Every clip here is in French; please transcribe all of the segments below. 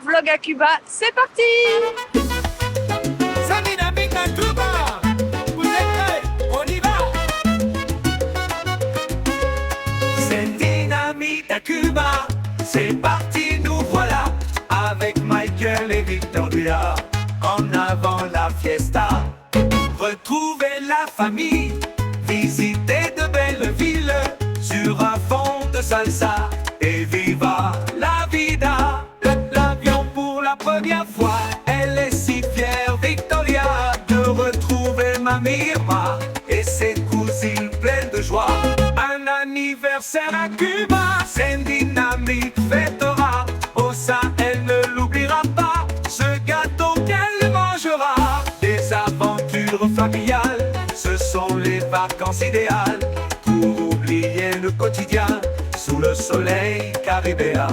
vlog à Cuba, c'est parti! C'est dynamique à Cuba. Vous êtes prêts? On y va. C'est dynamique à Cuba. C'est parti, nous voilà. Avec Michael et Victoria. En avant la fiesta. Retrouvez la famille. Visitez de belles villes. Sur un fond de salsa. Et viva la vida. L'avion pour la première fois. Elle est si fière, Victoria, de retrouver Mamie Irma et ses cousines pleines de joie. Un anniversaire à Cuba, c'est une dynamique fêtera. Oh ça, elle ne l'oubliera pas, ce gâteau qu'elle mangera. Des aventures familiales, ce sont les vacances idéales pour oublier le quotidien sous le soleil caribéen.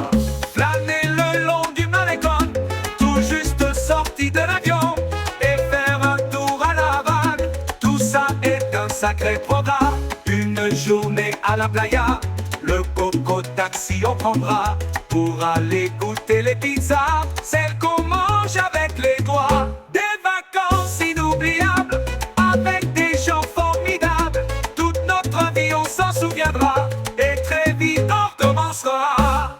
Flâner le long du malecon, tout juste sorti de l'avion, et faire un tour à la Havane. Tout ça est un sacré programme. Une journée à la playa, le coco taxi on prendra pour aller goûter les pizzas, celles qu'on mange avec les doigts. Des vacances inoubliables avec des gens formidables. Toute notre vie on s'en souviendra et très vite on recommencera.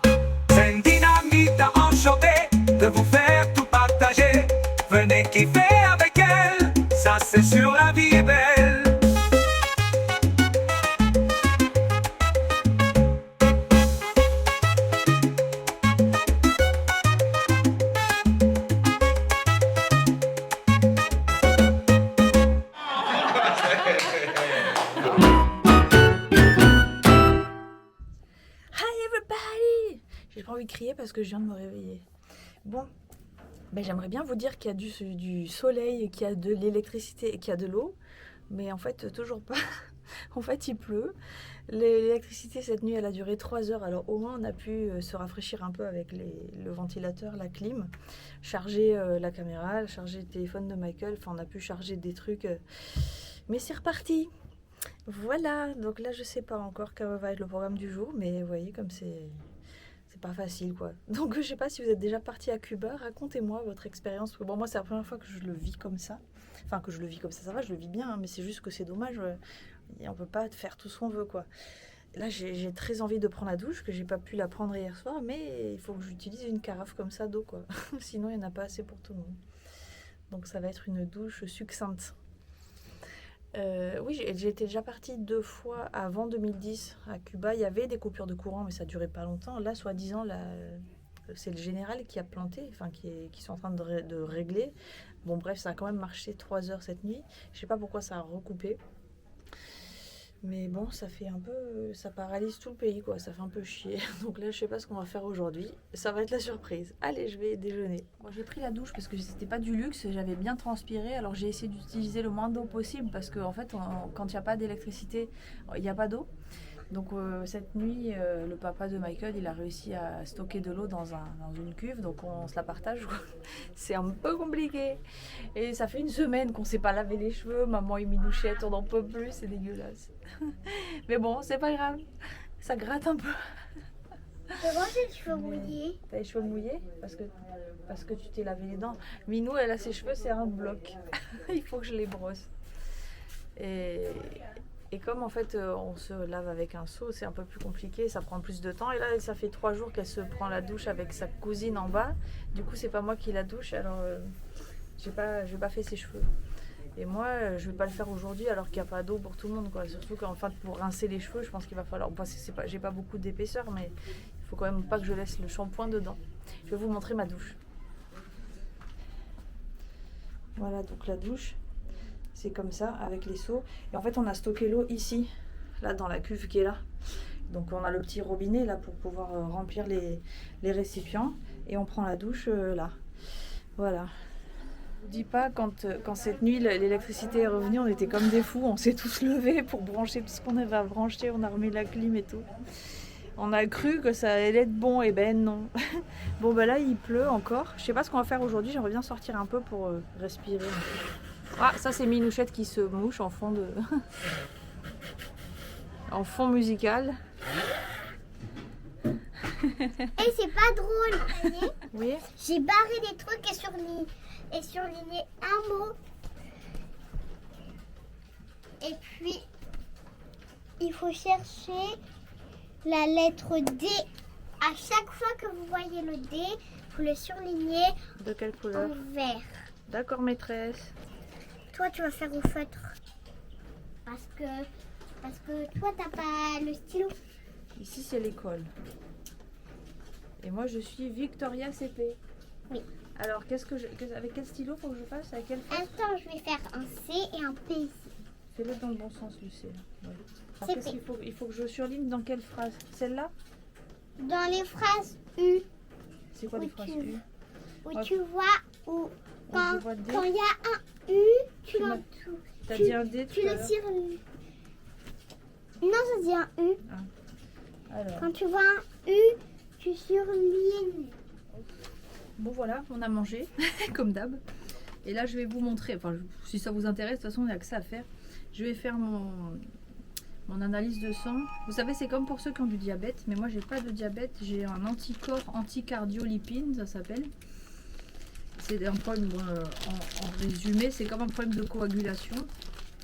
C'est une dynamite à enchanter de vous faire tout partager. Venez kiffer avec elle, ça c'est sûr, la vie est belle. Hi everybody! J'ai pas envie de crier parce que je viens de me réveiller. Bon, j'aimerais bien vous dire qu'il y a du soleil, qu'il y a de l'électricité et qu'il y a de l'eau. Mais en fait, toujours pas. En fait, il pleut. L'électricité cette nuit, elle a duré 3 heures. Alors au moins, on a pu se rafraîchir un peu avec le ventilateur, la clim. Charger la caméra, charger le téléphone de Michael. Enfin, on a pu charger des trucs. Mais c'est reparti! Voilà, donc là je sais pas encore quel va être le programme du jour, mais vous voyez comme c'est pas facile quoi. Donc je sais pas si vous êtes déjà parti à Cuba, racontez-moi votre expérience. Bon, moi c'est la première fois que je le vis comme ça. Enfin que je le vis comme ça va, je le vis bien, hein, mais c'est juste que c'est dommage, on peut pas faire tout ce qu'on veut quoi. Là j'ai très envie de prendre la douche, que j'ai pas pu la prendre hier soir, mais il faut que j'utilise une carafe comme ça d'eau quoi. Sinon il n'y en a pas assez pour tout le monde. Donc ça va être une douche succincte. Oui, j'étais déjà partie 2 fois avant 2010 à Cuba. Il y avait des coupures de courant, mais ça durait pas longtemps. Là, soi-disant, c'est le général qui a planté, enfin qui sont en train de régler. Bon, bref, ça a quand même marché 3 heures cette nuit. Je sais pas pourquoi ça a recoupé. Mais bon, ça fait un peu, ça paralyse tout le pays, quoi. Ça fait un peu chier. Donc là, je sais pas ce qu'on va faire aujourd'hui. Ça va être la surprise. Allez, je vais déjeuner. Bon, j'ai pris la douche parce que c'était pas du luxe. J'avais bien transpiré. Alors j'ai essayé d'utiliser le moins d'eau possible parce que en fait, quand il n'y a pas d'électricité, il n'y a pas d'eau. Donc cette nuit, le papa de Michael, il a réussi à stocker de l'eau dans une cuve, donc on se la partage. C'est un peu compliqué. Et ça fait 1 semaine qu'on ne s'est pas lavé les cheveux. Maman est minouchette, on n'en peut plus, c'est dégueulasse. Mais bon, c'est pas grave. Ça gratte un peu. Pourquoi j'ai les cheveux mouillés? T'as les cheveux mouillés parce que tu t'es lavé les dents. Minou, elle a ses cheveux, c'est un bloc. Il faut que je les brosse. Et comme en fait on se lave avec un seau, c'est un peu plus compliqué, ça prend plus de temps. Et là, ça fait 3 jours qu'elle se prend la douche avec sa cousine en bas. Du coup, c'est pas moi qui la douche, alors j'ai pas fait ses cheveux. Et moi, je vais pas le faire aujourd'hui alors qu'il n'y a pas d'eau pour tout le monde, quoi. Surtout qu'en fait, pour rincer les cheveux, je pense qu'il va falloir. J'ai pas beaucoup d'épaisseur, mais il faut quand même pas que je laisse le shampoing dedans. Je vais vous montrer ma douche. Voilà, donc la douche. C'est comme ça, avec les seaux. Et en fait, on a stocké l'eau ici, là, dans la cuve qui est là. Donc, on a le petit robinet, là, pour pouvoir remplir les récipients. Et on prend la douche, là. Voilà. Je vous dis pas, quand cette nuit, l'électricité est revenue, on était comme des fous. On s'est tous levés pour brancher tout ce qu'on avait à brancher. On a remis la clim et tout. On a cru que ça allait être bon, et ben non. Bon, ben là, il pleut encore. Je sais pas ce qu'on va faire aujourd'hui. J'aimerais bien sortir un peu pour respirer. Ah, ça c'est Minouchette qui se mouche en fond en fond musical. Et c'est pas drôle. Oui. j'ai barré des trucs et surligné un mot. Et puis, il faut chercher la lettre D. À chaque fois que vous voyez le D, vous le surlignez De quelle en couleur? vert. D'accord, maîtresse. Toi, tu vas faire au feutre. Parce que toi, t'as pas le stylo. Ici, c'est l'école. Et moi, je suis Victoria CP. Oui. Alors, avec quel stylo faut que je fasse? Avec quelle feuille? Attends, je vais faire un C et un P ici. Fais-le dans le bon sens, le C. Là. Ouais. Alors, CP. qu'est-ce qu'il faut? Il faut que je surligne dans quelle phrase? Celle-là? Dans les phrases U, C'est quoi les Oui, phrases tu- U? où Ouais. tu vois où Où quand je vois D. il y a un U, tu Tu l'en- m'as- tu- T'as tu- dit un D tu tout à le l'heure? tires. Non, ça dit un U. Alors, Quand tu vois un U, tu surlignes. bon voilà, on a mangé, comme d'hab. Et là, je vais vous montrer, enfin, si ça vous intéresse, de toute façon, il n'y a que ça à faire. Je vais faire mon analyse de sang. Vous savez, c'est comme pour ceux qui ont du diabète, mais moi, j'ai pas de diabète. J'ai un anticorps anticardiolipine, ça s'appelle. C'est un problème, bon, en résumé, c'est comme un problème de coagulation.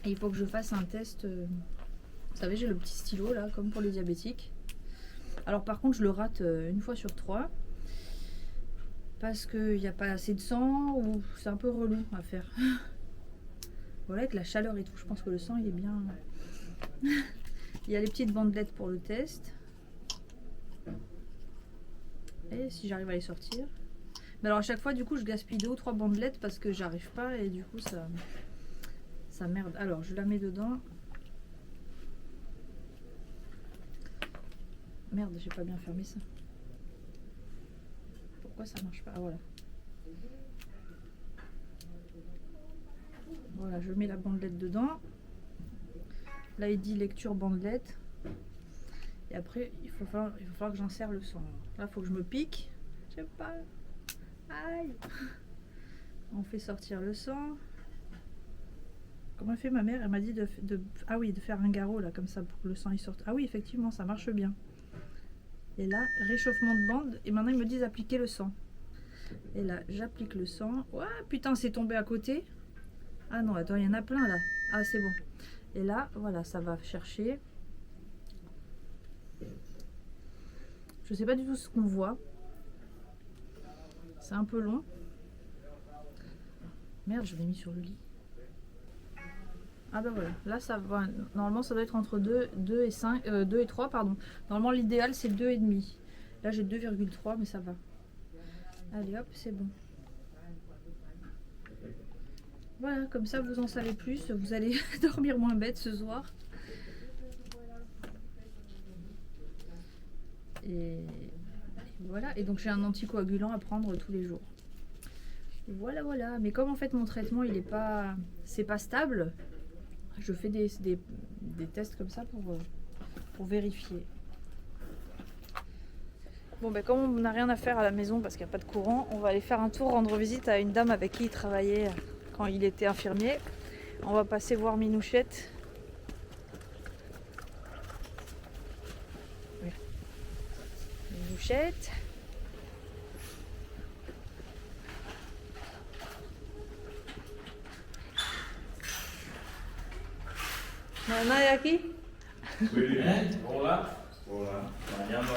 Et il faut que je fasse un test. Vous savez, j'ai le petit stylo, là, comme pour les diabétiques. Alors, par contre, je le rate une fois sur 3. Parce qu'il n'y a pas assez de sang ou c'est un peu relou à faire. Voilà, avec la chaleur et tout, je pense que le sang il est bien. Il y a les petites bandelettes pour le test. Et si j'arrive à les sortir. Mais alors à chaque fois, du coup, je gaspille 2 ou 3 bandelettes parce que j'arrive pas et du coup, ça merde. Alors, je la mets dedans. Merde, j'ai pas bien fermé ça. Pourquoi ça marche pas? Ah, voilà. Voilà, je mets la bandelette dedans. Là, il dit lecture bandelette. Et après, il va falloir que j'insère le sang. Là, il faut que je me pique. Je sais pas. Aïe. On fait sortir le sang. Comment fait ma mère? Elle m'a dit ah oui, de faire un garrot là, comme ça, pour que le sang il sorte. Ah oui, effectivement, ça marche bien. Et là, réchauffement de bande. Et maintenant, ils me disent appliquer le sang. Et là, j'applique le sang. Ouah, putain, c'est tombé à côté. Ah non, attends, il y en a plein là. Ah, c'est bon. Et là, voilà, ça va chercher. Je sais pas du tout ce qu'on voit. C'est un peu long. Merde, je l'ai mis sur le lit. Ah bah voilà, là ça va. Normalement ça doit être entre 2 et 5, 2 et 3 pardon. Normalement l'idéal c'est 2,5. Là j'ai 2,3 mais ça va. Allez hop, c'est bon. Voilà, comme ça vous en savez plus, vous allez dormir moins bête ce soir. Et voilà, et donc j'ai un anticoagulant à prendre tous les jours. Voilà, voilà. Mais comme en fait mon traitement il est pas, c'est pas stable, je fais des tests comme ça pour vérifier. Bon ben comme on n'a rien à faire à la maison parce qu'il n'y a pas de courant, on va aller faire un tour, rendre visite à une dame avec qui il travaillait quand il était infirmier. On va passer voir Minouchette. Oui. Minouchette. Nana est aquí? Hola. Hola. Mañana.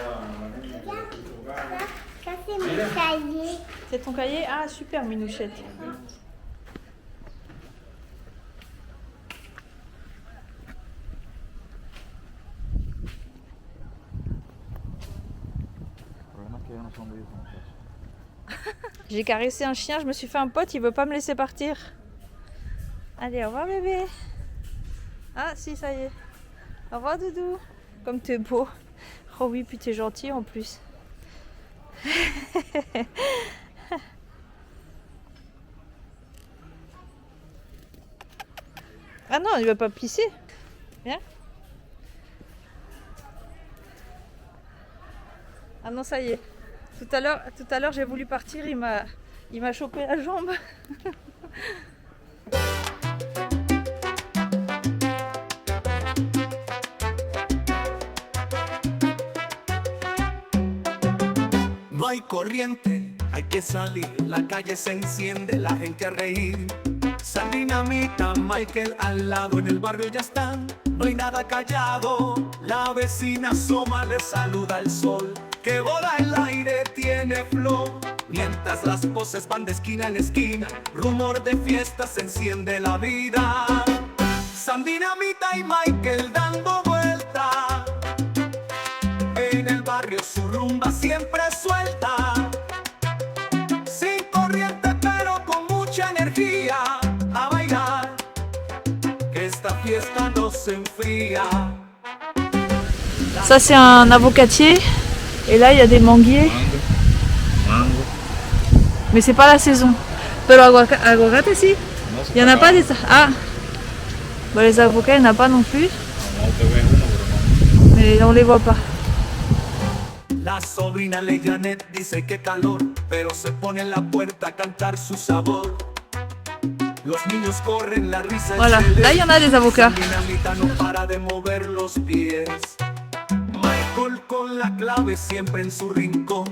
Ça, c'est mon cahier. C'est ton cahier? Ah super Minouchette. J'ai caressé un chien, je me suis fait un pote, il veut pas me laisser partir. Allez, au revoir bébé. Ah si, ça y est. Au revoir doudou. Comme t'es beau. Oh oui, puis t'es gentil en plus. Ah non, il va pas pisser. Viens. Ah non, ça y est. Tout à l'heure, j'ai voulu partir, il m'a chopé la jambe. No hay corriente hay que salir, la calle se enciende, la gente a reír. San Dinamita, Michael al lado, en el barrio ya están, no hay nada callado. La vecina asoma, le saluda el sol, que bola el aire, tiene flow. Mientras las voces van de esquina en esquina, rumor de fiesta, se enciende la vida. San Dinamita y Michael dando vuelta, en el barrio su rumba siempre suelta. Sin corriente pero con mucha energía, a bailar, que esta fiesta no se enfría. Ça c'est un avocatier et là il y a des manguiers. Mango. Mais c'est pas la saison. Pero aguacate si. Il y en a pas des... Ah bon, les avocats il n'y en a pas non plus. Vamos a ver uno, pero no. Mais on les voit pas. La sobrina Leyanet dice que calor, pero se pone en la puerta a cantar su sabor. Los niños corren, la risa es Voilà, là il y en a des avocats. Dinamita no para de mover los pies. Michael con la clave siempre en su rincón,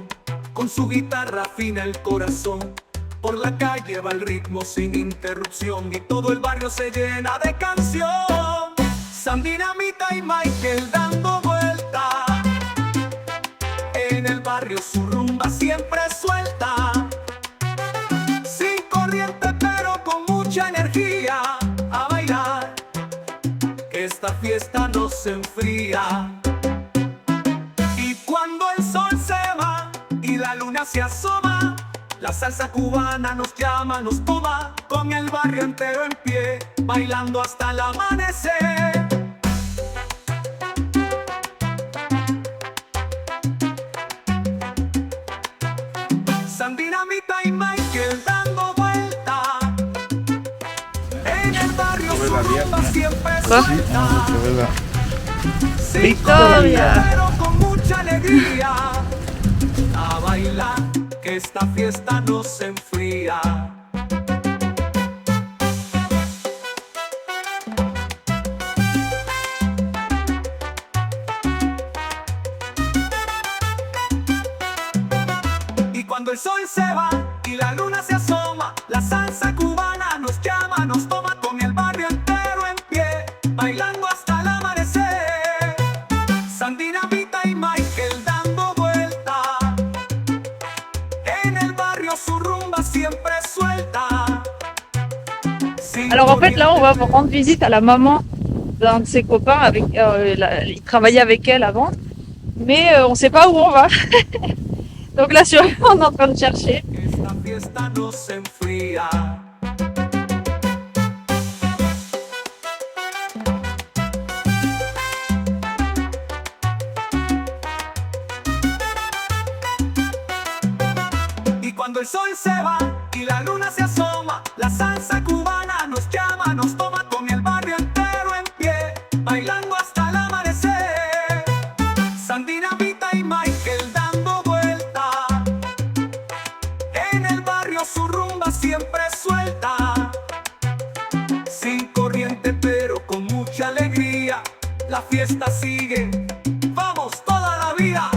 con su guitarra afina el corazón. Por la calle va el ritmo sin interrupción y todo el barrio se llena de canción. San Dinamita y Michael dando vuelta, en el barrio su rumba siempre suelta. Sin corriente pero con mucha energía, a bailar, que esta fiesta no se enfría. Y cuando el sol se va y la luna se asoma, la salsa cubana nos llama, nos toma, con el barrio entero en pie, bailando hasta el amanecer. San Dinamita y Michael dando vuelta, en el barrio su rumba siempre suelta. Victoria. Pero con mucha alegría, a bailar, que esta fiesta no se enfría. Y cuando el sol se va y la luna se asoma, la salsa cubana nos llama, nos toma, con el barrio entero en pie, bailando hasta el amanecer. San Dinamita y Michael dando vuelta, en el barrio su rumba siempre suelta. Alors en fait là on va rendre visite à la maman d'un de ses copains, avec, il travaillait avec elle avant, mais on sait pas où on va. Donc là sur on est en train de chercher. Esta fiesta no se enfría. Y cuando el sol se va y la luna se asoma, la salsa cubana nos llama, nos toma, con el barrio entero en pie, bailando hasta el amanecer. San Dinamita y Michael dando vuelta, en el barrio su rumba siempre suelta. Sin corriente pero con mucha alegría, la fiesta sigue, vamos toda la vida.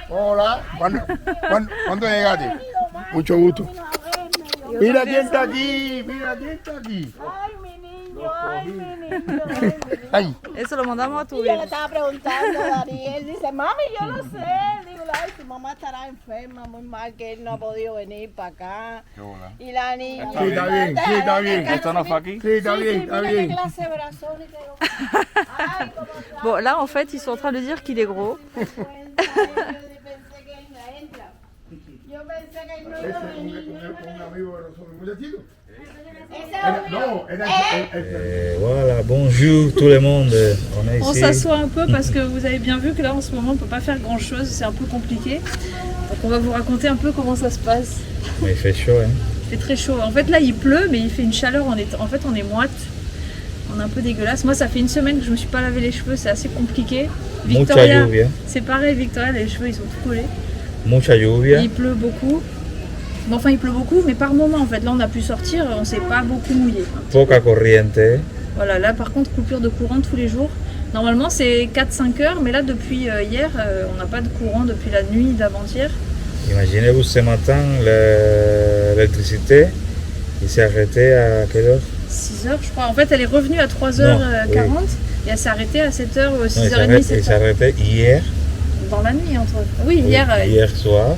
Hola, ¿cuándo llegaste? Mucho gusto. Mira quién está aquí, mira quién está aquí. Ay, mi niño, ay, mi niño. Ay, Eso lo mandamos a tu Y yo le hijo. estaba preguntando a Daniel, dice, mami, yo no sé. Digo, ay, tu mamá estará enferma muy mal, que él no ha podido venir para acá. Y la niña. sí, está bien, sí, está bien. ¿Esto no fue aquí? Sí, está bien, está Mira qué bien. clase de brazón y te digo, ay, cómo está. Bon là en fait ils sont en train de dire qu'il est gros. Yo pensé que él no entra. Yo pensé que él no iba a venir. Un amigo de nosotros, un muchachito. Ese es No, era Voilà, bonjour tout le monde. On est On ici. s'assoit un peu parce que vous avez bien vu que là en ce moment on peut pas faire grand chose, c'est un peu compliqué. Donc on va vous raconter un peu comment ça se passe. Mais il fait chaud, hein. Il fait très chaud. En fait là il pleut mais il fait une chaleur, en fait on est moite. on est un peu dégueulasse. Moi, ça fait une semaine que je me suis pas lavé les cheveux, c'est assez compliqué. Mucha Victoria, lluvia, c'est pareil, Victoria, les cheveux ils sont tout collés. mucha lluvia. Il pleut beaucoup. Bon, enfin, il pleut beaucoup, mais par moment en fait. Là, on a pu sortir, on s'est pas beaucoup mouillé. Poca corriente. Voilà, là par contre, coupure de courant tous les jours. Normalement, c'est 4-5 heures, mais là, depuis hier, on n'a pas de courant depuis la nuit d'avant-hier. Imaginez-vous ce matin l'électricité, il s'est arrêté à quelle heure? 6 heures, je crois. En fait, elle est revenue à 3h40 et elle s'est arrêtée à 7h, Non, 6h30, il s'est 7h. arrêté hier. Dans la nuit, entre. Oui, Oui, hier. hier soir.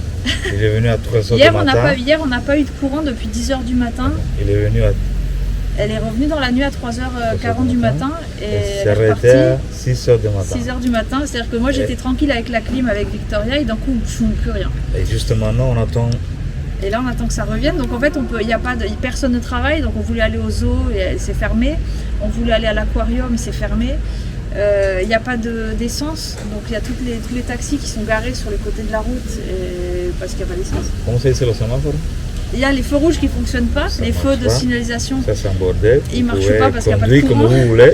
Il est venu à 3h Hier, du on n'a matin. pas, hier, on n'a pas eu de courant depuis 10h du matin. Il est venu à Elle est revenue dans la nuit à 3h40 du matin et il elle s'est est arrêté à repartie 6h du matin. 6h du matin. C'est-à-dire que moi, j'étais tranquille avec la clim, avec Victoria, et d'un coup, plus rien. Et juste maintenant, on attend. Et là, on attend que ça revienne. Donc en fait, personne ne travaille. Donc on voulait aller au zoo et c'est fermé. On voulait aller à l'aquarium, c'est fermé. Il n'y a pas d'essence. Donc il y a tous les taxis qui sont garés sur les côtés de la route parce qu'il n'y a pas d'essence. Comment se dice los semáforos? Il y a les feux rouges qui ne fonctionnent pas, Ça les marche feux de pas. signalisation. Ça, c'est un bordel. Ils Vous marchent pouvez pas parce qu'il y a pas de conduire comme courant. vous voulez.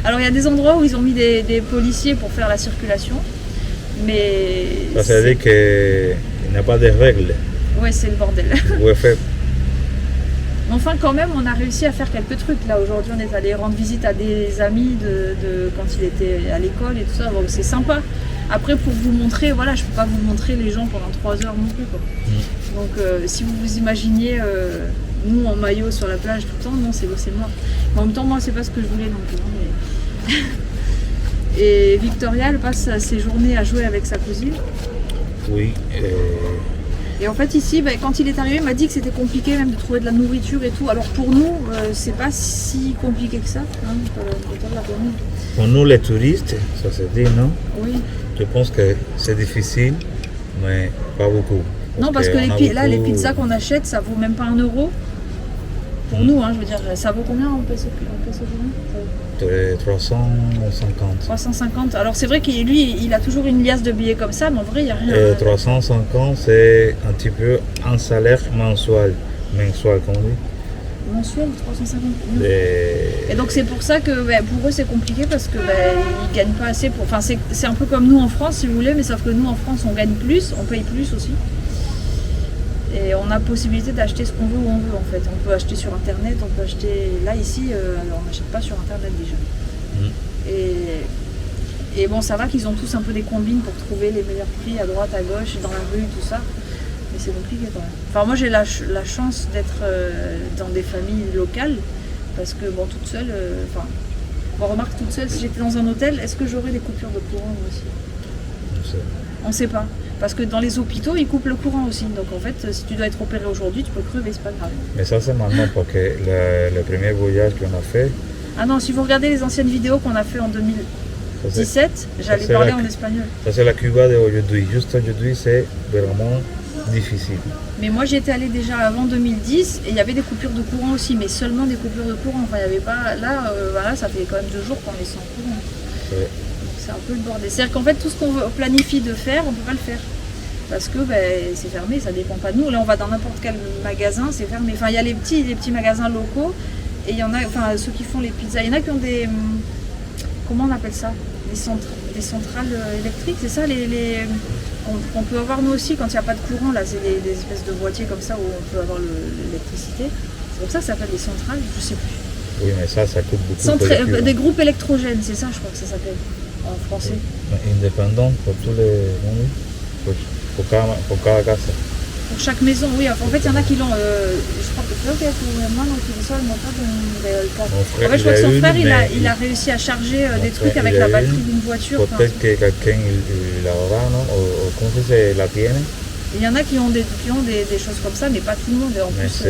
Alors il y a des endroits où ils ont mis des policiers pour faire la circulation. Mais Ça veut dire qu'il n'y a pas de règles. ouais, c'est le bordel. Vous pouvez faire. Mais enfin, quand même, on a réussi à faire quelques trucs. Là, aujourd'hui, on est allé rendre visite à des amis de quand il était à l'école et tout ça. Donc, c'est sympa. Après, pour vous montrer, voilà, je peux pas vous montrer les gens pendant 3 heures non plus, quoi. Donc, si vous vous imaginiez nous en maillot sur la plage tout le temps, non, c'est mort. Mais en même temps, moi, c'est pas ce que je voulais non plus. Mais... Et Victoria, elle passe ses journées à jouer avec sa cousine. Oui. Et en fait ici, quand il est arrivé, il m'a dit que c'était compliqué même de trouver de la nourriture et tout. Alors pour nous, c'est pas si compliqué que ça. Hein, Pour nous, les touristes, ça se dit, non? oui. Je pense que c'est difficile, mais pas beaucoup. Non, parce que on a là, les beaucoup- pizzas qu'on achète, ça vaut même pas 1 euro. Pour nous, hein, je veux dire, ça vaut combien en peso De 350. 350. Alors c'est vrai qu'il lui, il a toujours une liasse de billets comme ça, mais en vrai, il n'y a rien. Et 350, c'est un petit peu un salaire mensuel, comme on dit. Mensuel, 350. De- Et donc c'est pour ça que pour eux c'est compliqué parce que ils gagnent pas assez pour. Enfin c'est un peu comme nous en France si vous voulez, mais sauf que nous en France on gagne plus, on paye plus aussi. Et on a possibilité d'acheter ce qu'on veut où on veut en fait. On peut acheter sur internet, on peut acheter. Là ici, alors on n'achète pas sur internet déjà. Et bon ça va qu'ils ont tous un peu des combines pour trouver les meilleurs prix à droite, à gauche, dans la rue, tout ça. Mais c'est compliqué quand même. Enfin moi j'ai la chance d'être dans des familles locales parce que bon toute seule, on remarque toute seule si j'étais dans un hôtel, est-ce que j'aurais des coupures de courant moi aussi? On sait pas. Parce que dans les hôpitaux ils coupent le courant aussi. Donc en fait si tu dois être opéré aujourd'hui tu peux crever, c'est pas grave. Mais ça, c'est maintenant parce que le premier voyage qu'on a fait, Ah non, si vous regardez les anciennes vidéos qu'on a fait en 2017, j'allais c'est parler la- en espagnol. ça c'est la Cuba d'aujourd'hui. Juste aujourd'hui, c'est vraiment difficile. Mais moi j'y étais allée déjà avant 2010 et il y avait des coupures de courant aussi, mais seulement des coupures de courant. Enfin, il y avait pas. Là, voilà, ça fait quand même 2 jours qu'on est sans courant. Ouais. Donc, c'est un peu le bordel. C'est-à-dire qu'en fait, tout ce qu'on planifie de faire, on peut pas le faire. Parce que c'est fermé, ça dépend pas de nous. Là, on va dans n'importe quel magasin, c'est fermé. Enfin, il y a les petits magasins locaux et il y en a, enfin, ceux qui font les pizzas. Il y en a qui ont des. Comment on appelle ça? Des centrales électriques, c'est ça qu'on peut avoir nous aussi quand il n'y a pas de courant, là c'est des espèces de boîtiers comme ça où on peut avoir l'électricité. C'est pour ça que ça s'appelle des centrales, je sais plus. Oui, mais ça coûte beaucoup. Des groupes électrogènes, c'est ça je crois que ça s'appelle en français. Indépendant pour tous les. Pour cada casa. Pour chaque maison, oui. En fait, il y en a qui l'ont. Je crois que tu hermano utilizó el motor del carro. Mon frère, En fait, je crois que son il a frère, une, il mais a réussi à charger des frère, trucs avec il a la batterie une. d'une voiture. enfin, Peut-être que quelqu'un la aura, non? O ¿cómo se dice? La tiene. il y en a qui ont des choses comme ça, mais pas tout le monde. Et en Mais plus,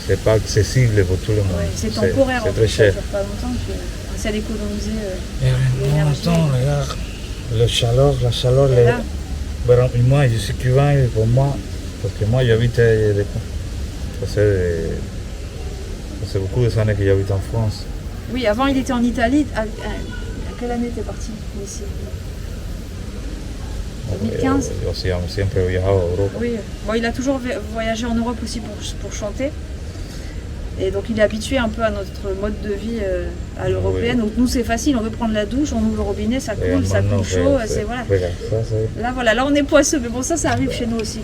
c'est pas accessible pour tout le monde. ouais, c'est temporaire. C'est en très plus, ça cher. dure pas longtemps. Puis, on essaie d'économiser. Non, attends, regarde. La chaleur, Et là, moi, je suis cubain et pour moi, parce que moi, j'habite ça fait beaucoup d'années que j'habite en France. oui, avant il était en Italie. À quelle année t'es parti ici? 2015. Yo siempre he viajado a Europa. Oui. Bon, il a toujours voyagé en Europe aussi pour chanter. Et donc il est habitué un peu à notre mode de vie à l'européenne. Donc nous c'est facile, on veut prendre la douche, on ouvre le robinet, ça coule chaud, c'est voilà. Là on est poisseux, mais bon ça arrive chez nous aussi.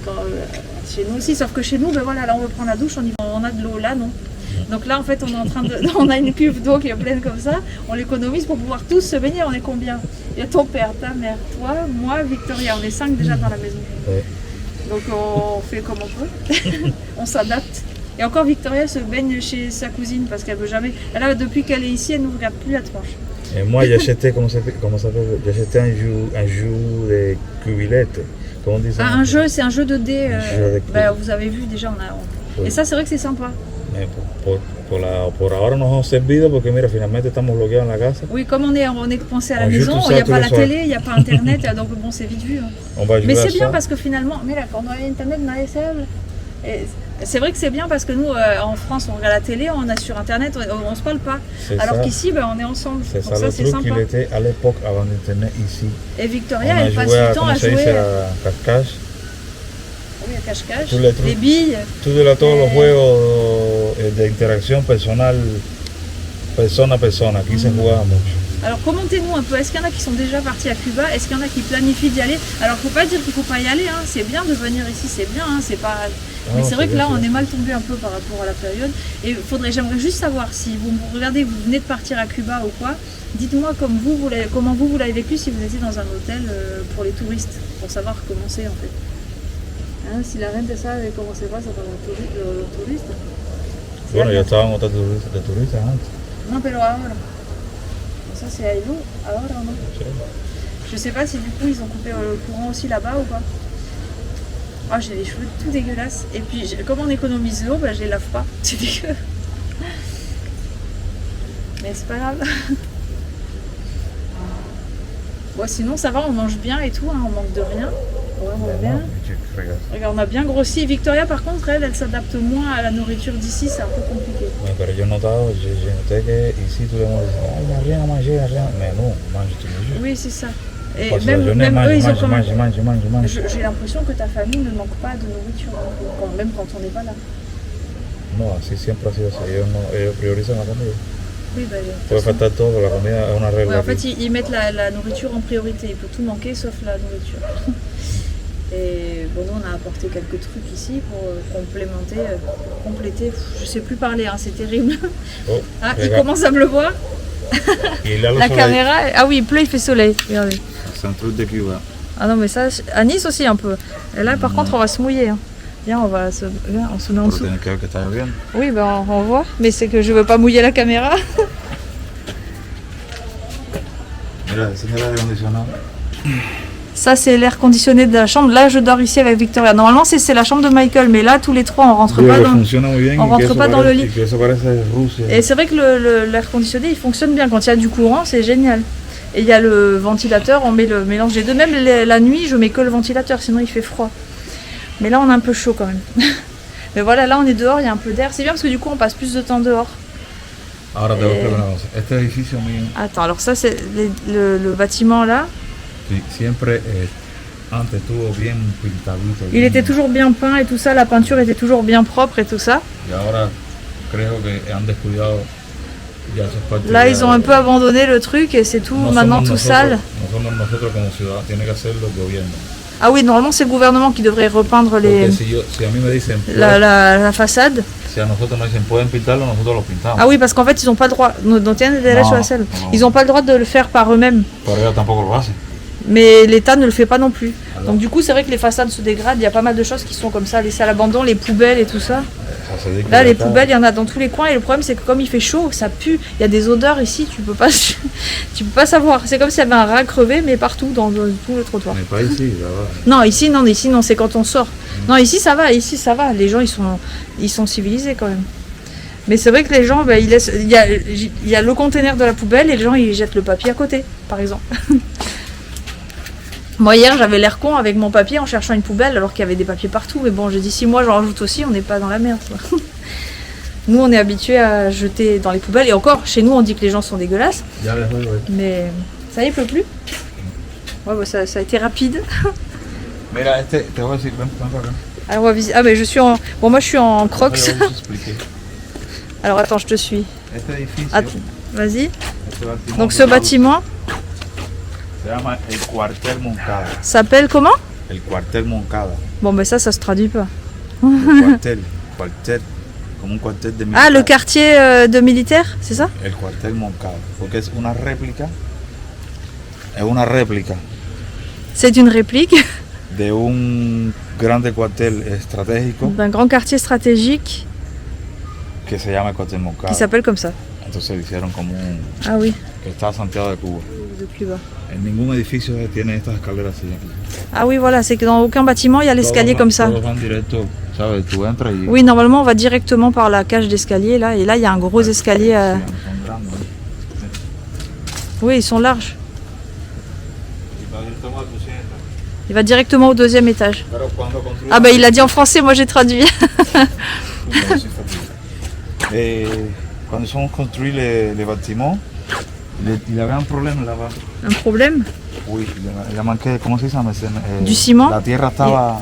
Chez nous aussi, sauf que chez nous, ben voilà, là on veut prendre la douche, on a de l'eau, là non. Donc là en fait on est en train de. On a une cuve d'eau qui est pleine comme ça, on l'économise pour pouvoir tous se baigner, on est combien? Il y a ton père, ta mère, toi, moi, Victoria, on est 5 déjà dans la maison. Ouais. Donc on fait comme on peut, on s'adapte. Et encore Victoria se baigne chez sa cousine parce qu'elle veut jamais. Là depuis qu'elle est ici, elle ne nous regarde plus la tronche. Et moi j'ai acheté, comment ça s'appelle? J'ai acheté un jeu de cubilette. Comment on dit ça? Un jeu, c'est un jeu de dés. Ben, vous avez vu déjà, Oui. Et ça c'est vrai que c'est sympa. Mais por ahora nos ha servido porque mira, finalmente estamos bloqueados en la casa. Oui, comme on est coincé à la On joue maison, tout ça il n'y a tous pas les la soirs. télé, il n'y a pas internet, donc bon c'est vite vu. Hein. On va jouer Mais à c'est bien ça. parce que finalement, mais là quand on a internet, on a SL. Et c'est vrai que c'est bien parce que nous en France on regarde la télé, on a sur internet, on se parle pas. C'est Alors ça. qu'ici ben, on est ensemble. C'est Donc ça le c'est truc sympa. qu'il était à l'époque avant d'internet ici. Et Victoria On a elle passe joué du à, temps comment à se jouer dice, a cache-cache. oui, à cache-cache, Tous les trucs. les billes. Todos los juegos de interacción personal, persona a persona, aquí se jugaba mucho. Alors commentez-nous un peu, est-ce qu'il y en a qui sont déjà partis à Cuba? Est-ce qu'il y en a qui planifient d'y aller? Alors faut pas dire qu'il faut pas y aller, hein. C'est bien de venir ici, c'est bien, hein. C'est pas... Mais c'est vrai que là on est mal tombé un peu par rapport à la période. Et j'aimerais juste savoir si vous regardez, vous venez de partir à Cuba ou quoi, dites-moi comment vous l'avez vécu si vous étiez dans un hôtel pour les touristes, pour savoir comment c'est en fait. Hein, si la renta sabe cómo se pasa para los turistas. Bueno, yo estaba en hotel de turistas antes. Non, pero ahora. Ça c'est à Hilo, alors non? Je sais pas si du coup ils ont coupé le courant aussi là-bas ou pas. Ah, j'ai les cheveux tout dégueulasses. Et puis comme on économise l'eau, bah, je les lave pas. C'est dégueu. Mais c'est pas grave. Bon, sinon ça va, on mange bien et tout, hein, on manque de rien. Ouais, on mange bien. Regarde, on a bien grossi. Victoria par contre, elle s'adapte moins à la nourriture d'ici, c'est un peu compliqué. Ouais, pero yo noté que ici tout le monde disait, ah, il n'y a rien à manger, mais non, mange tous les jours. Oui, c'est ça. Et Parce que même eux, ils ont quand même... mange. J'ai l'impression que ta famille ne manque pas de nourriture, même quand on n'est pas là. No, así siempre ha sido así. Ellos priorizan la comida. Oui, bah, Puede faltar todo, la comida es una regla. ouais, en fait, ils mettent la nourriture en priorité. Il peut tout manquer sauf la nourriture. Et bon, nous, on a apporté quelques trucs ici pour compléter. Je sais plus parler, hein, c'est terrible. Oh, Ah, il commence à me le voir. Y là, La caméra. Ah oui, il pleut, il fait soleil. Regardez. C'est un truc de Cuba. Ah non, mais ça, à Nice aussi un peu. Et là, par contre, on va se mouiller. Hein. Viens, on se met en dessous. Tiene que ver que está lloviendo. Oui, ben on voit, mais c'est que je veux pas mouiller la caméra. Mira, ese es el aire acondicionado. Ça, c'est l'air conditionné de la chambre. Là, je dors ici avec Victoria. Normalement, c'est la chambre de Michael, mais là, tous les trois, on rentre pas dans. Funciona muy bien on rentre pas dans le lit. Y que eso parece Rusia. Et c'est vrai que l'air conditionné, il fonctionne bien. Quand il y a du courant, c'est génial. Et il y a le ventilateur, on met le mélange des deux. Même la nuit, je mets que le ventilateur, sinon il fait froid. Mais là, on a un peu chaud quand même. Mais voilà, là, on est dehors, il y a un peu d'air. C'est bien parce que du coup, on passe plus de temps dehors. Ahora te voy a explicar una cosa. Este edificio mío, Attends, alors ça, c'est le bâtiment là. siempre antes estuvo bien pintadito. Il était toujours bien peint et tout ça, la peinture était toujours bien propre et tout ça. Y ahora creo que han descuidado ya esas partes. Là, ils ont un peu abandonné le truc et c'est tout No maintenant somos tout nosotros, sale. No somos nosotros como ciudadanos, tiene que hacerlo el gobierno. Ah oui, normalement, c'est le gouvernement qui devrait repeindre Porque si a mí me dicen, la façade. si a nosotros nos dicen pueden pintarlo, nosotros lo pintamos. Ah oui, parce qu'en fait, ils n'ont pas le droit. No tienen derecho a hacerlo. no. Ils n'ont pas le droit de le faire par eux-mêmes. Pero ellos tampoco lo hacen. Mais l'État ne le fait pas non plus. Alors. Donc du coup, c'est vrai que les façades se dégradent. Il y a pas mal de choses qui sont comme ça, laissées à l'abandon, les poubelles et tout ça. Ça se dit que Là, les l'État- poubelles, il y en a dans tous les coins. Et le problème, c'est que comme il fait chaud, ça pue. Il y a des odeurs ici, tu peux pas, tu peux pas savoir. C'est comme s'il y avait un rat crevé, mais partout, dans tout le trottoir. Mais pas ici, là-bas. Non, ici non, c'est quand on sort. Non, ici ça va. Les gens, ils sont civilisés quand même. Mais c'est vrai que les gens, ils laissent. Il y a le conteneur de la poubelle et les gens, ils jettent le papier à côté, par exemple. Moi hier j'avais l'air con avec mon papier en cherchant une poubelle alors qu'il y avait des papiers partout, mais bon j'ai dit si moi j'en rajoute aussi on n'est pas dans la merde. Quoi. Nous on est habitués à jeter dans les poubelles et encore chez nous on dit que les gens sont dégueulasses, Ya les doy, ouais. mais ça y est, il pleut plus. Ouais bah, ça a été rapide. Mira, te voy a decir, ven para acá. Alors on va visiter. Ah mais je suis en. Bon moi je suis en crocs. Te voy a expliquer. Alors attends, je te suis. Este edificio, Att- Vas-y. este bâtiment Donc ce de lado, bâtiment se llama el Cuartel Moncada. s'appelle comment? El Cuartel Moncada. Bon, ben ça se traduit pas. El cuartel, cuartel, como un cuartel de militar. Ah, le quartier de militaire, c'est ça? El Cuartel Moncada, porque es una réplica. Es una réplica C'est une réplique de un grande cuartel estratégico d'un grand quartier stratégique que se llama el Cuartel Moncada. qui s'appelle comme ça. Entonces lo hicieron como un... Ah oui, que está a Santiago de Cuba. de plus bas. En ningún edificio tiene estas escaleras así aquí. Ah oui, voilà, c'est que dans aucun bâtiment, il y a l'escalier comme ça. Todos van directo, ¿sabes? Tú entras y... Oui, normalement, on va directement par la cage d'escalier, là. Et là, il y a un gros escalier. Son grandes. Oui, ils sont larges. Y va directo al 200. Il va directement au deuxième étage. Pero cuando construyeron- Ah bah, il l'a dit en français, moi j'ai traduit. Cuando son construir les bâtiments, il y avait un problème là-bas. Un problème? Oui, il manquait, ¿cómo se dice? Du ciment. La tierra estaba...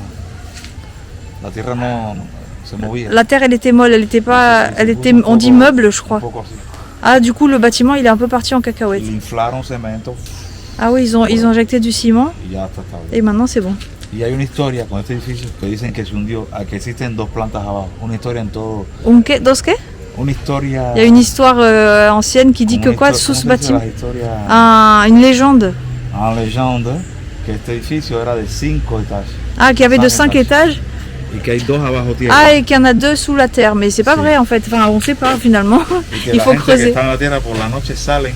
La tierra no se movía. La terre, elle était molle, elle était pas... Elle était, on dit meuble, je crois. Un poco así. Ah, du coup, le bâtiment, il est un peu parti en cacahuète. Y inflaron cemento Ah oui, ils ont injecté du ciment y ya está estable. et maintenant c'est bon. Y hay una historia con este edificio que dicen que se hundió, que existen dos plantas abajo. Una historia en todo. Un quai, dos quais? Una historia. Il y a une histoire ancienne qui dit que quoi sous ce bâtiment? Une légende. Una leyenda que este edificio era de 5 étages. Ah, qu'il y avait de 5 étages. Y que hay dos abajo tierra. Ah, et qu'il y en a 2 sous la terre. Mais c'est pas Si. vrai en fait. Enfin, on sait pas finalement. Y que Il la faut gente que creuser. está en la tierra por la noche salen.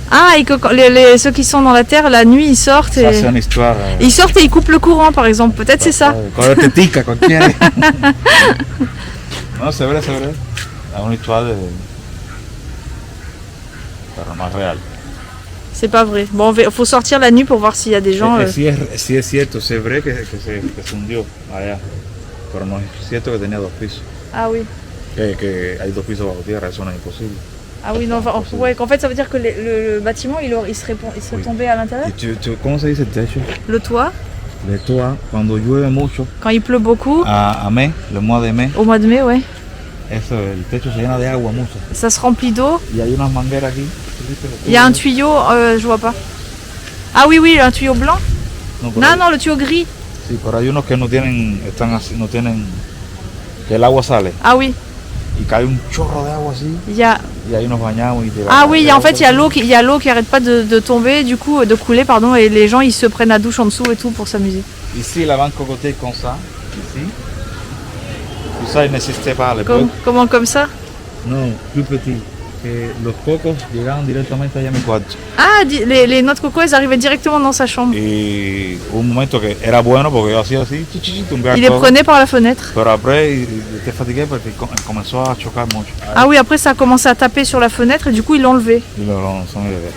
Ah, et que ceux qui sont dans la terre, la nuit, ils sortent. Ça, Et... c'est une histoire. Ils sortent et ils coupent le courant, par exemple. Peut-être c'est ça. Con el tetica, cualquiera. No, c'est vrai, c'est vrai. Es una historia de. Pero no es real. C'est pas vrai. Bon, faut sortir la nuit pour voir s'il y a des gens. Sí es cierto, c'est vrai que se hundió allá. Pero no es cierto que tenía 2 pisos. Ah oui. Que hay 2 pisos bajo tierra, eso no es imposible. Ah oui, non, enfin, ouais, qu'en fait, ça veut dire que le bâtiment, il serait Oui. tombé à l'intérieur. ¿Y cómo se dice el techo? Le toit, Le toit, cuando llueve mucho, quand il pleut beaucoup, a mai, le mois de mai, au mois de mai, ouais, eso, el techo se llena de agua mucho. ça se remplit d'eau. Y hay unas mangueras aquí. ¿Tú viste los Il y a un tubos? tuyau, je vois pas. Ah oui, oui, un tuyau blanc. No, pero Non, hay- non, le tuyau gris. Sí, pero hay unos que no tienen, están así, no tienen, que el agua sale Ah oui, y cae un chorro de agua así il y a. y ahí nos bañamos y te Ah oui, en fait, il y a l'eau qui arrête pas de tomber, du coup, de couler, pardon, et les gens, ils se prennent la douche en dessous et tout pour s'amuser. Ici, la banque côté comme ça, ici, tout ça, il n'existait pas à l'époque. Comment comme ça? No, plus petit. Que los cocos llegaban directamente allá a mi cuarto. Ah, les noix de coco, elles arrivaient directement dans sa chambre. Y hubo un momento que era bueno porque yo hacía así, tumbaba Il les todo. prenait par la fenêtre. Pero après, te fatigué porque comenzó a chocar mucho. Ah oui, après, ça a commencé à taper sur la fenêtre et du coup, ils l'ont enlevé. Y lo lanzó mi bebé.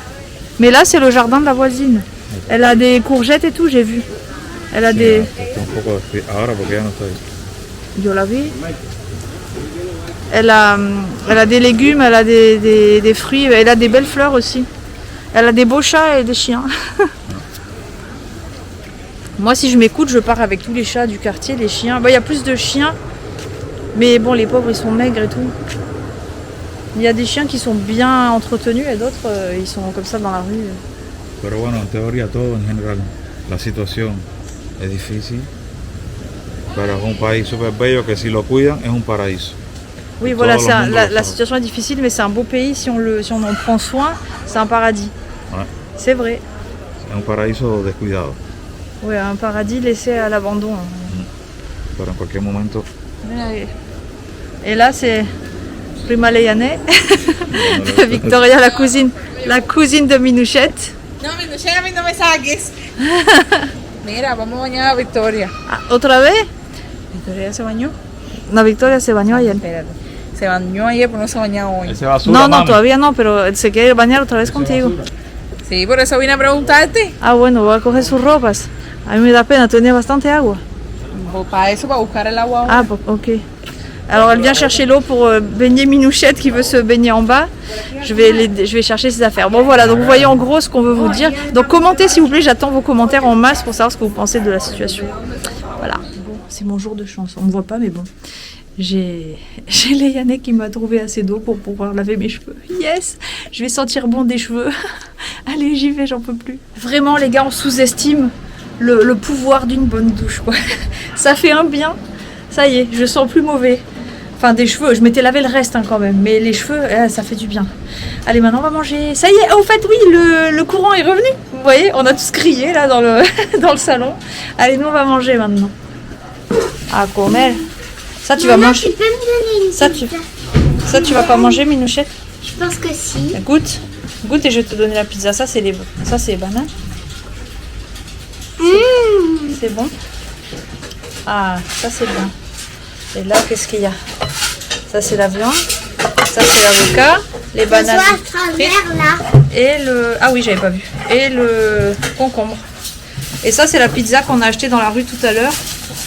Mais là, c'est le jardin de la voisine. Elle a des courgettes et tout, j'ai vu. Elle a des... Está un poco ahora porque ya no estoy. Yo la vi. Elle a des légumes, elle a des fruits, elle a des belles fleurs aussi. Elle a des beaux chats et des chiens. Moi, si je m'écoute, je pars avec tous les chats du quartier, les chiens. Bah, il y a plus de chiens, mais bon, les pauvres, ils sont maigres et tout. Il y a des chiens qui sont bien entretenus et d'autres, ils sont comme ça dans la rue. Pero bueno, en teoría todo en general, la situación es difícil, pero es un país súper bello que si lo cuidan es un paraíso. Oui, Et voilà, todo el mundo lo la sabe. situation est difficile, mais c'est un beau pays. Si on en prend soin, c'est un paradis. Ouais. C'est vrai. Es un paraíso descuidado, Oui, un paradis laissé à l'abandon. pero en cualquier momento Et là, c'est Prima Leyane, Victoria, la cousine de Minouchette. No, Minuchet, a mí no me saques. Mira, vamos a bañar a Victoria. Ah, ¿otra vez? Victoria ya se bañó. No, Victoria se bañó ayer. Espérate. Se bañó ayer, pero no se ha bañado hoy. ese basura, No, no, mami. todavía no, pero se quiere bañar otra vez contigo. Sí, por eso vine a preguntarte. Ah, bueno, voy a coger sus ropas. A mí me da pena, tenía bastante agua. Pues para eso, para buscar el agua. Ah, bon, ok. Alors elle vient chercher l'eau pour baigner Minouchette qui veut se baigner en bas. Je vais chercher ses affaires. Bon voilà, donc vous voyez en gros ce qu'on veut vous dire. Donc commentez s'il vous plaît, j'attends vos commentaires en masse pour savoir ce que vous pensez de la situation. Voilà, bon, c'est mon jour de chance. On me voit pas mais bon. J'ai Léane qui m'a trouvé assez d'eau pour pouvoir laver mes cheveux. Yes, je vais sentir bon des cheveux. Allez, j'y vais, j'en peux plus. Vraiment, les gars, on sous-estime le pouvoir d'une bonne douche, quoi. Ça fait un bien. Ça y est, je sens plus mauvais. Enfin, des cheveux, je m'étais lavé le reste hein, quand même. Mais les cheveux, ça fait du bien. Allez, maintenant, on va manger. Ça y est, au fait, oui, le courant est revenu. Vous voyez, on a tous crié, là, dans le, dans le salon. Allez, nous, on va manger maintenant. Ah, comer. Ça, tu vas manger. Tu peux me donner une Ça, tu vas pas manger, Minouchette? Je pense que si. Goûte. Goûte et je vais te donner la pizza. Ça, c'est les bananes. C'est bon. Ah, ça, c'est bien. Et là, qu'est-ce qu'il y a? Ça, c'est la viande. Ça, c'est l'avocat. Les bananes. Soit à travers là. Et le... Ah oui, j'avais pas vu. Et le concombre. Et ça, c'est la pizza qu'on a achetée dans la rue tout à l'heure.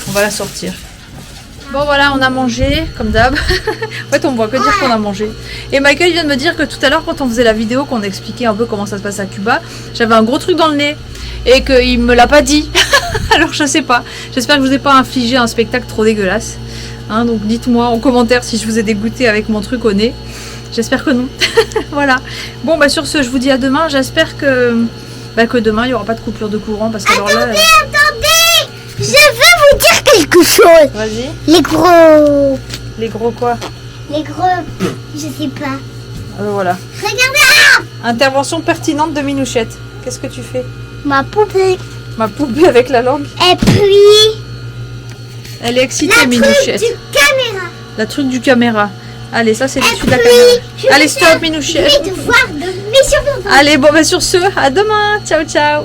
On va la sortir. Bon voilà, on a mangé, comme d'hab. En fait, on ne voit que dire qu'on a mangé. Et Michael vient de me dire que tout à l'heure, quand on faisait la vidéo, qu'on expliquait un peu comment ça se passe à Cuba, j'avais un gros truc dans le nez. Et qu'il me l'a pas dit. Alors, je sais pas. J'espère que je vous ai pas infligé un spectacle trop dégueulasse. Hein, donc, dites-moi en commentaire si je vous ai dégoûté avec mon truc au nez. J'espère que non. Voilà. Bon, bah sur ce, je vous dis à demain. J'espère que demain, il n'y aura pas de coupure de courant. Parce que alors là... Attendez, je veux vous dire quelque chose. Vas-y. Les gros... Les gros quoi? Les gros... Je sais pas. Voilà. Regardez. Intervention pertinente de Minouchette. Qu'est-ce que tu fais? Ma poupée. Ma poupée avec la langue. Et puis... Elle est excitée, La truc Minouchette. du caméra. La truc du caméra. Allez, ça c'est Et dessus de la puis, caméra. je vais Allez, faire stop, Minouchette. mes devoirs de mission. Allez, bon, bah sur ce, à demain. Ciao, ciao.